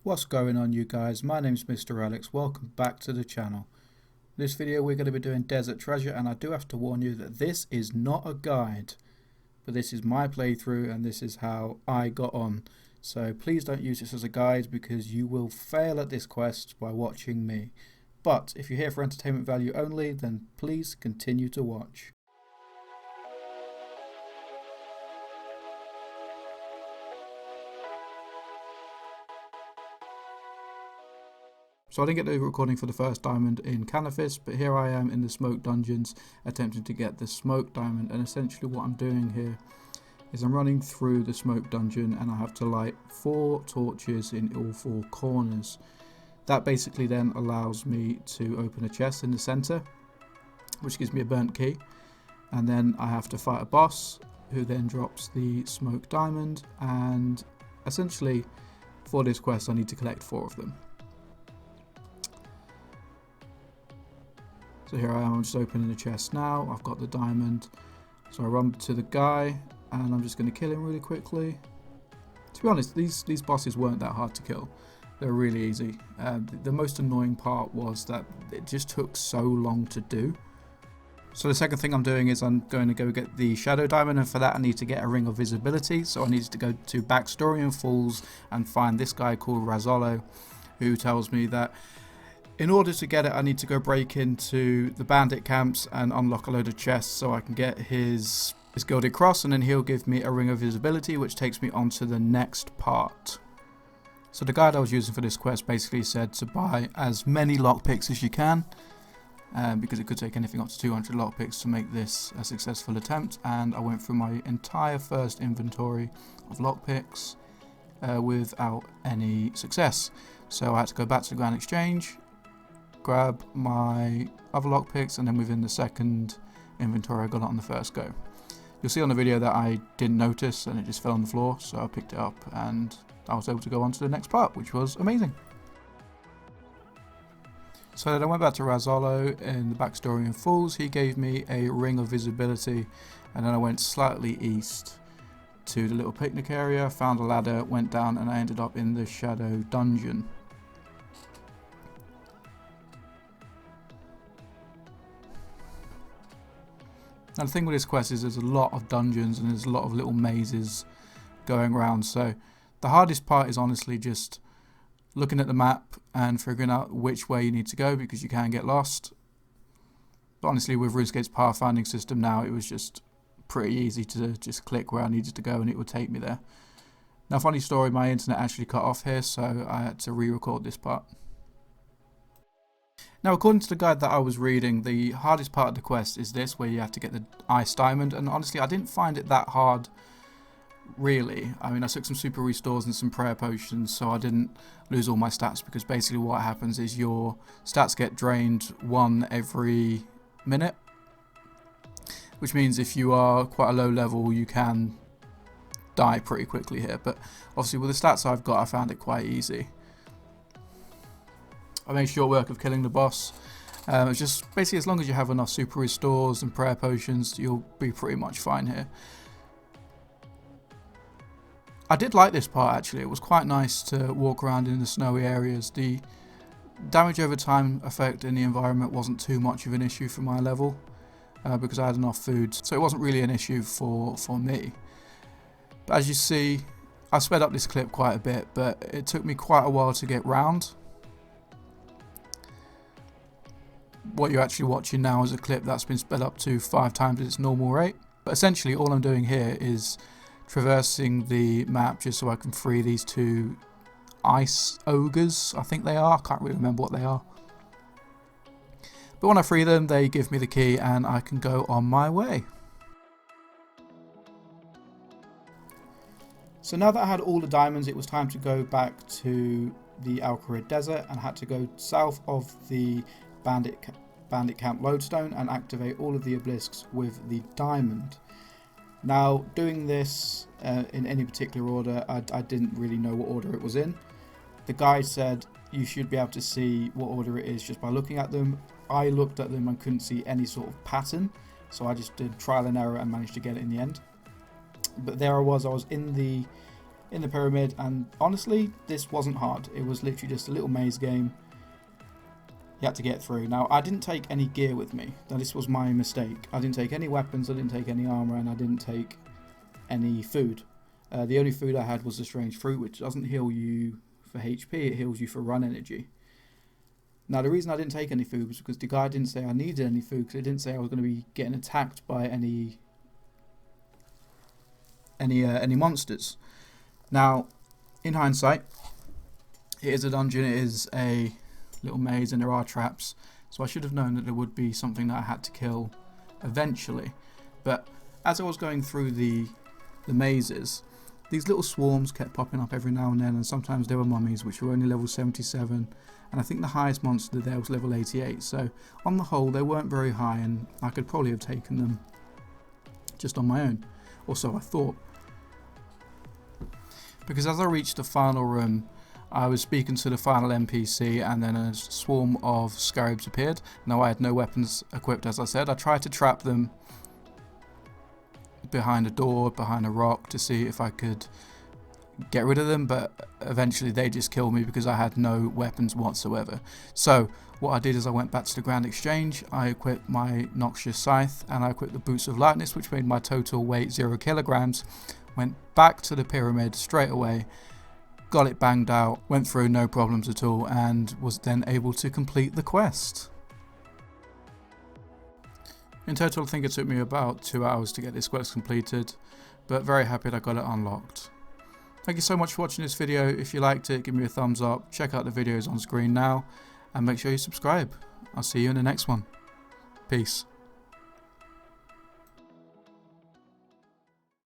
What's going on, you guys? My name's Mr. Relliks. Welcome back to the channel. In this video we're going to be doing Desert Treasure, and I do have to warn you that this is not a guide, but this is my playthrough and this is how I got on. So please don't use this as a guide because you will fail at this quest by watching me. But if you're here for entertainment value only, then please continue to watch. So I didn't get the recording for the first diamond in Canifis, but here I am in the smoke dungeons attempting to get the smoke diamond, and essentially what I'm doing here is I'm running through the smoke dungeon and I have to light 4 torches in all 4 corners. That basically then allows me to open a chest in the center, which gives me a burnt key, and then I have to fight a boss who then drops the smoke diamond, and essentially for this quest I need to collect 4 of them. So here I am, I'm just opening the chest now, I've got the diamond. So I run to the guy and I'm just going to kill him really quickly. To be honest, these bosses weren't that hard to kill. They're really easy. The most annoying part was that it just took so long to do. So the second thing I'm doing is I'm going to go get the shadow diamond, and for that I need to get a ring of visibility. So I needed to go to Backstorian Falls and find this guy called Razzolo, who tells me that in order to get it, I need to go break into the bandit camps and unlock a load of chests so I can get his gilded cross, and then he'll give me a ring of visibility, which takes me on to the next part. So the guide I was using for this quest basically said to buy as many lockpicks as you can, because it could take anything up to 200 lockpicks to make this a successful attempt, and I went through my entire first inventory of lockpicks without any success. So I had to go back to the Grand Exchange, grab my other lockpicks, and then within the second inventory I got it on the first go. You'll see on the video that I didn't notice and it just fell on the floor, so I picked it up and I was able to go on to the next part, which was amazing. So then I went back to Razzolo in the Backstorian Falls. He gave me a ring of visibility, and then I went slightly east to the little picnic area, found a ladder, went down, and I ended up in the shadow dungeon. Now the thing with this quest is there's a lot of dungeons and there's a lot of little mazes going around, so the hardest part is honestly just looking at the map and figuring out which way you need to go, because you can get lost. But honestly, with Runescape's pathfinding system now, it was just pretty easy to just click where I needed to go and it would take me there. Now, funny story, my internet actually cut off here, so I had to re-record this part. Now, according to the guide that I was reading, the hardest part of the quest is this, where you have to get the ice diamond, and honestly I didn't find it that hard, really. I mean, I took some super restores and some prayer potions, so I didn't lose all my stats, because basically what happens is your stats get drained 1 every minute, which means if you are quite a low level you can die pretty quickly here, but obviously with the stats I've got I found it quite easy. I made short work of killing the boss. It's just basically as long as you have enough super restores and prayer potions, you'll be pretty much fine here. I did like this part actually. It was quite nice to walk around in the snowy areas. The damage over time effect in the environment wasn't too much of an issue for my level, because I had enough food, so it wasn't really an issue for me. But as you see, I sped up this clip quite a bit, but it took me quite a while to get round. What you're actually watching now is a clip that's been sped up to 5 times its normal rate. But essentially all I'm doing here is traversing the map just so I can free these 2 ice ogres, I think they are. I can't really remember what they are. But when I free them, they give me the key and I can go on my way. So now that I had all the diamonds, it was time to go back to the Al-Kharid Desert, and I had to go south of the bandit camp lodestone and activate all of the obelisks with the diamond. Now, doing this in any particular order, I didn't really know what order it was in. The guide said you should be able to see what order it is just by looking at them. I looked at them and couldn't see any sort of pattern, so I just did trial and error and managed to get it in the end. But there I was in the in the pyramid, and honestly, this wasn't hard. It was literally just a little maze game you had to get through. Now, I didn't take any gear with me. Now, this was my mistake. I didn't take any weapons, I didn't take any armor, and I didn't take any food. The only food I had was the strange fruit, which doesn't heal you for HP, it heals you for run energy. Now, the reason I didn't take any food was because the guy didn't say I needed any food, because he didn't say I was going to be getting attacked by any monsters. Now, in hindsight, it is a dungeon, it is a little maze, and there are traps, so I should have known that there would be something that I had to kill eventually. But as I was going through the mazes, these little swarms kept popping up every now and then, and sometimes there were mummies which were only level 77, and I think the highest monster there was level 88, so on the whole they weren't very high, and I could probably have taken them just on my own, or so I thought. Because as I reached the final room, I was speaking to the final NPC, and then a swarm of scarabs appeared. Now, I had no weapons equipped, as I said. I tried to trap them behind a door, behind a rock, to see if I could get rid of them, but eventually they just killed me because I had no weapons whatsoever. So what I did is I went back to the Grand Exchange, I equipped my Noxious Scythe, and I equipped the Boots of Lightness, which made my total weight 0 kilograms. Went back to the pyramid straight away, got it banged out, went through no problems at all, and was then able to complete the quest. In total, I think it took me about 2 hours to get this quest completed, but very happy that I got it unlocked. Thank you so much for watching this video. If you liked it, give me a thumbs up, check out the videos on screen now, and make sure you subscribe. I'll see you in the next one. Peace.